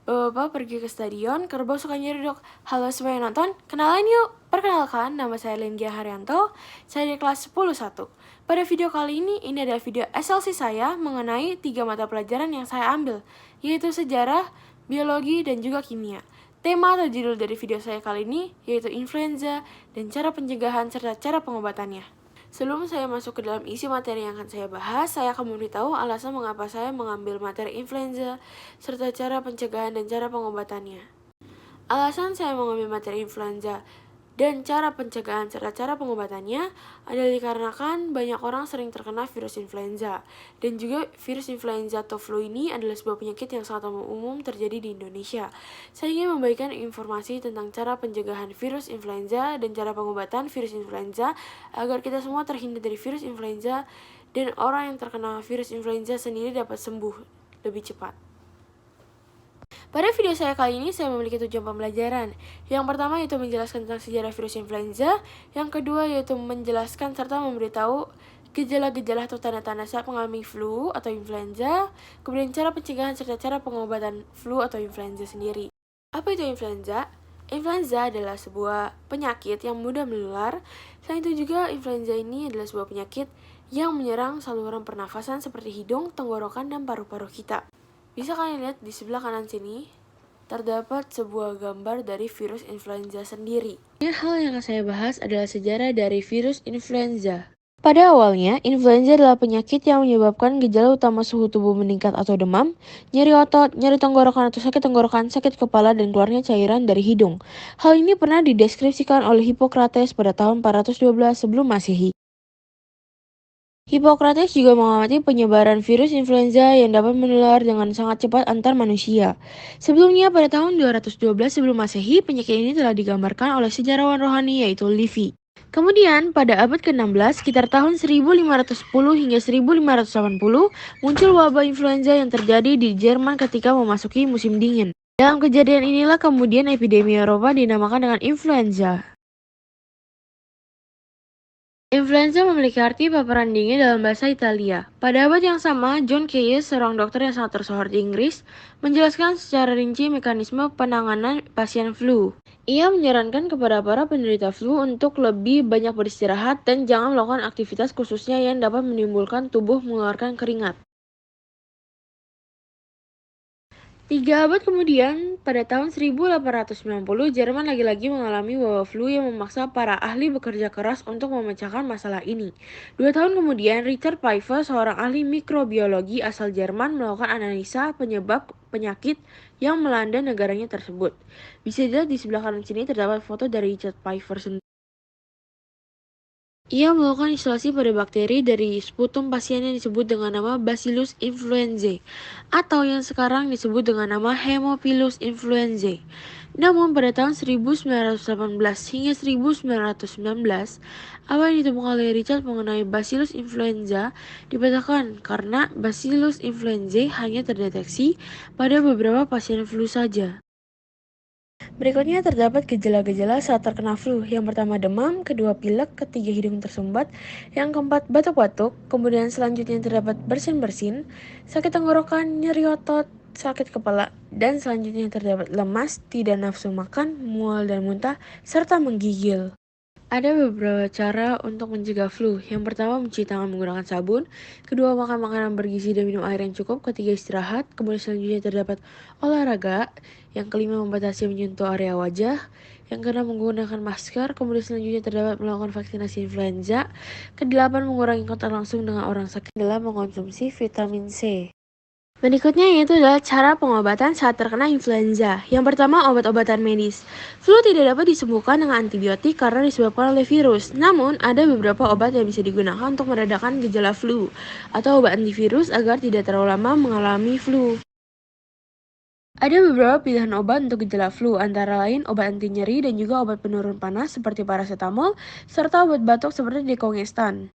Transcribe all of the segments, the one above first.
Bapak pergi ke stadion, kerbau suka nyeruduk. Halo semua yang nonton, kenalan yuk. Perkenalkan, nama saya Linggia Haryanto, saya di kelas 10-1. Pada video kali ini adalah video SLC saya mengenai 3 mata pelajaran yang saya ambil, yaitu sejarah, biologi, dan juga kimia. Tema atau judul dari video saya kali ini yaitu influenza dan cara pencegahan serta cara pengobatannya. Sebelum saya masuk ke dalam isi materi yang akan saya bahas, saya akan memberitahu alasan mengapa saya mengambil materi influenza, serta cara pencegahan dan cara pengobatannya. Alasan saya mengambil materi influenza dan cara pencegahan serta cara pengobatannya adalah dikarenakan banyak orang sering terkena virus influenza. Dan juga virus influenza atau flu ini adalah sebuah penyakit yang sangat umum terjadi di Indonesia. Saya ingin membagikan informasi tentang cara pencegahan virus influenza dan cara pengobatan virus influenza agar kita semua terhindar dari virus influenza dan orang yang terkena virus influenza sendiri dapat sembuh lebih cepat. Pada video saya kali ini, saya memiliki tujuan pembelajaran. Yang pertama yaitu menjelaskan tentang sejarah virus influenza. Yang kedua yaitu menjelaskan serta memberitahu gejala-gejala atau tanda-tanda saat mengalami flu atau influenza. Kemudian cara pencegahan serta cara pengobatan flu atau influenza sendiri. Apa itu influenza? Influenza adalah sebuah penyakit yang mudah menular. Selain itu juga influenza ini adalah sebuah penyakit yang menyerang saluran pernafasan seperti hidung, tenggorokan, dan paru-paru kita. Bisa kalian lihat di sebelah kanan sini, terdapat sebuah gambar dari virus influenza sendiri. Hal yang akan saya bahas adalah sejarah dari virus influenza. Pada awalnya, influenza adalah penyakit yang menyebabkan gejala utama suhu tubuh meningkat atau demam, nyeri otot, nyeri tenggorokan atau sakit tenggorokan, sakit kepala, dan keluarnya cairan dari hidung. Hal ini pernah dideskripsikan oleh Hippocrates pada tahun 412 sebelum Masehi. Hippocrates juga mengamati penyebaran virus influenza yang dapat menular dengan sangat cepat antar manusia. Sebelumnya, pada tahun 212 sebelum Masehi, penyakit ini telah digambarkan oleh sejarawan rohani yaitu Livy. Kemudian, pada abad ke-16, sekitar tahun 1510 hingga 1580, muncul wabah influenza yang terjadi di Jerman ketika memasuki musim dingin. Dalam kejadian inilah kemudian epidemi Eropa dinamakan dengan influenza. Influenza memiliki arti paparan dingin dalam bahasa Italia. Pada abad yang sama, John Keyes, seorang dokter yang sangat tersohor di Inggris, menjelaskan secara rinci mekanisme penanganan pasien flu. Ia menyarankan kepada para penderita flu untuk lebih banyak beristirahat dan jangan melakukan aktivitas khususnya yang dapat menimbulkan tubuh mengeluarkan keringat. 3 abad kemudian, pada tahun 1890, Jerman lagi-lagi mengalami wabah flu yang memaksa para ahli bekerja keras untuk memecahkan masalah ini. 2 tahun kemudian, Richard Pfeiffer, seorang ahli mikrobiologi asal Jerman, melakukan analisa penyebab penyakit yang melanda negaranya tersebut. Bisa dilihat di sebelah kanan sini terdapat foto dari Richard Pfeiffer sendiri. Ia melakukan isolasi pada bakteri dari sputum pasien yang disebut dengan nama Bacillus influenzae atau yang sekarang disebut dengan nama Haemophilus influenzae. Namun pada tahun 1918 hingga 1919, apa yang ditemukan oleh Richard mengenai Bacillus influenza dipecahkan karena Bacillus influenzae hanya terdeteksi pada beberapa pasien flu saja. Berikutnya terdapat gejala-gejala saat terkena flu. Yang pertama demam, kedua pilek, ketiga hidung tersumbat, yang keempat batuk-batuk, kemudian selanjutnya terdapat bersin-bersin, sakit tenggorokan, nyeri otot, sakit kepala, dan selanjutnya terdapat lemas, tidak nafsu makan, mual dan muntah, serta menggigil. Ada beberapa cara untuk mencegah flu. Yang pertama, mencuci tangan menggunakan sabun. Kedua, makan makanan bergizi dan minum air yang cukup. Ketiga, istirahat. Kemudian selanjutnya terdapat olahraga. Yang kelima, membatasi menyentuh area wajah. Yang keenam, menggunakan masker. Kemudian selanjutnya terdapat melakukan vaksinasi influenza. Kedelapan, mengurangi kontak langsung dengan orang sakit dalam mengkonsumsi vitamin C. Berikutnya yaitu adalah cara pengobatan saat terkena influenza. Yang pertama, obat-obatan medis. Flu tidak dapat disembuhkan dengan antibiotik karena disebabkan oleh virus. Namun, ada beberapa obat yang bisa digunakan untuk meredakan gejala flu atau obat antivirus agar tidak terlalu lama mengalami flu. Ada beberapa pilihan obat untuk gejala flu, antara lain obat anti nyeri dan juga obat penurun panas seperti paracetamol, serta obat batuk seperti dekongestan.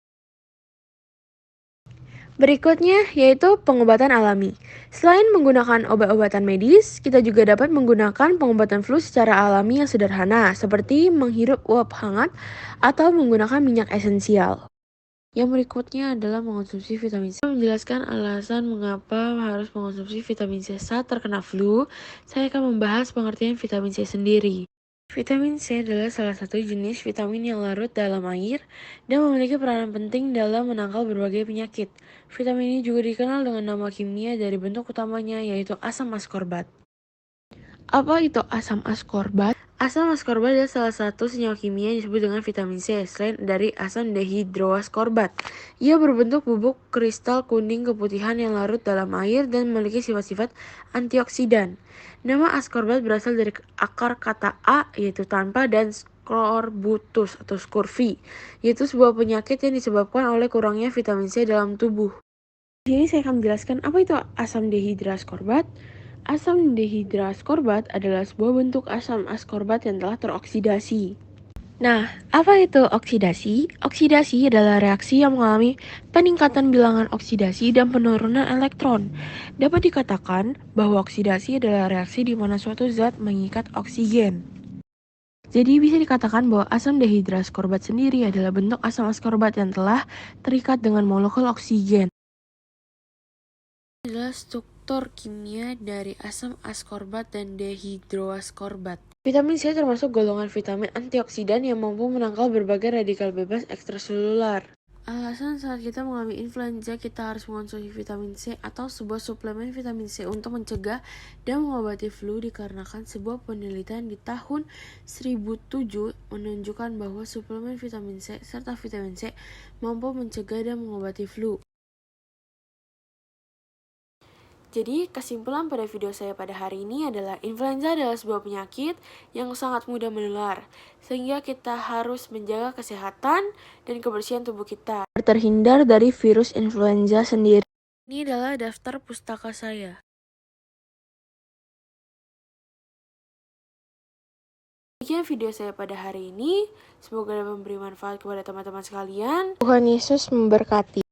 Berikutnya yaitu pengobatan alami. Selain menggunakan obat-obatan medis, kita juga dapat menggunakan pengobatan flu secara alami yang sederhana, seperti menghirup uap hangat atau menggunakan minyak esensial. Yang berikutnya adalah mengonsumsi vitamin C. Menjelaskan alasan mengapa harus mengonsumsi vitamin C saat terkena flu, saya akan membahas pengertian vitamin C sendiri. Vitamin C adalah salah satu jenis vitamin yang larut dalam air dan memiliki peranan penting dalam menangkal berbagai penyakit. Vitamin ini juga dikenal dengan nama kimia dari bentuk utamanya, yaitu asam askorbat. Apa itu asam askorbat? Asam askorbat adalah salah satu senyawa kimia yang disebut dengan vitamin C selain dari asam dehidroaskorbat. Ia berbentuk bubuk kristal kuning keputihan yang larut dalam air dan memiliki sifat-sifat antioksidan. Nama askorbat berasal dari akar kata A, yaitu tanpa, dan scorbutus atau scurvy, yaitu sebuah penyakit yang disebabkan oleh kurangnya vitamin C dalam tubuh. Di sini saya akan menjelaskan apa itu asam dehidraskorbat. Asam dehidraskorbat adalah sebuah bentuk asam askorbat yang telah teroksidasi. Nah, apa itu oksidasi? Oksidasi adalah reaksi yang mengalami peningkatan bilangan oksidasi dan penurunan elektron. Dapat dikatakan bahwa oksidasi adalah reaksi di mana suatu zat mengikat oksigen. Jadi bisa dikatakan bahwa asam dehidraskorbat sendiri adalah bentuk asam askorbat yang telah terikat dengan molekul oksigen. Adalah struktur kimia dari asam askorbat dan dehidroaskorbat. Vitamin C termasuk golongan vitamin antioksidan yang mampu menangkal berbagai radikal bebas ekstraselular. Alasan saat kita mengalami influenza kita harus mengonsumsi vitamin C atau sebuah suplemen vitamin C untuk mencegah dan mengobati flu dikarenakan sebuah penelitian di tahun 1007 menunjukkan bahwa suplemen vitamin C serta vitamin C mampu mencegah dan mengobati flu. Jadi, kesimpulan pada video saya pada hari ini adalah influenza adalah sebuah penyakit yang sangat mudah menular, sehingga kita harus menjaga kesehatan dan kebersihan tubuh kita. Terhindar dari virus influenza sendiri. Ini adalah daftar pustaka saya. Demikian video saya pada hari ini. Semoga dapat memberi manfaat kepada teman-teman sekalian. Tuhan Yesus memberkati.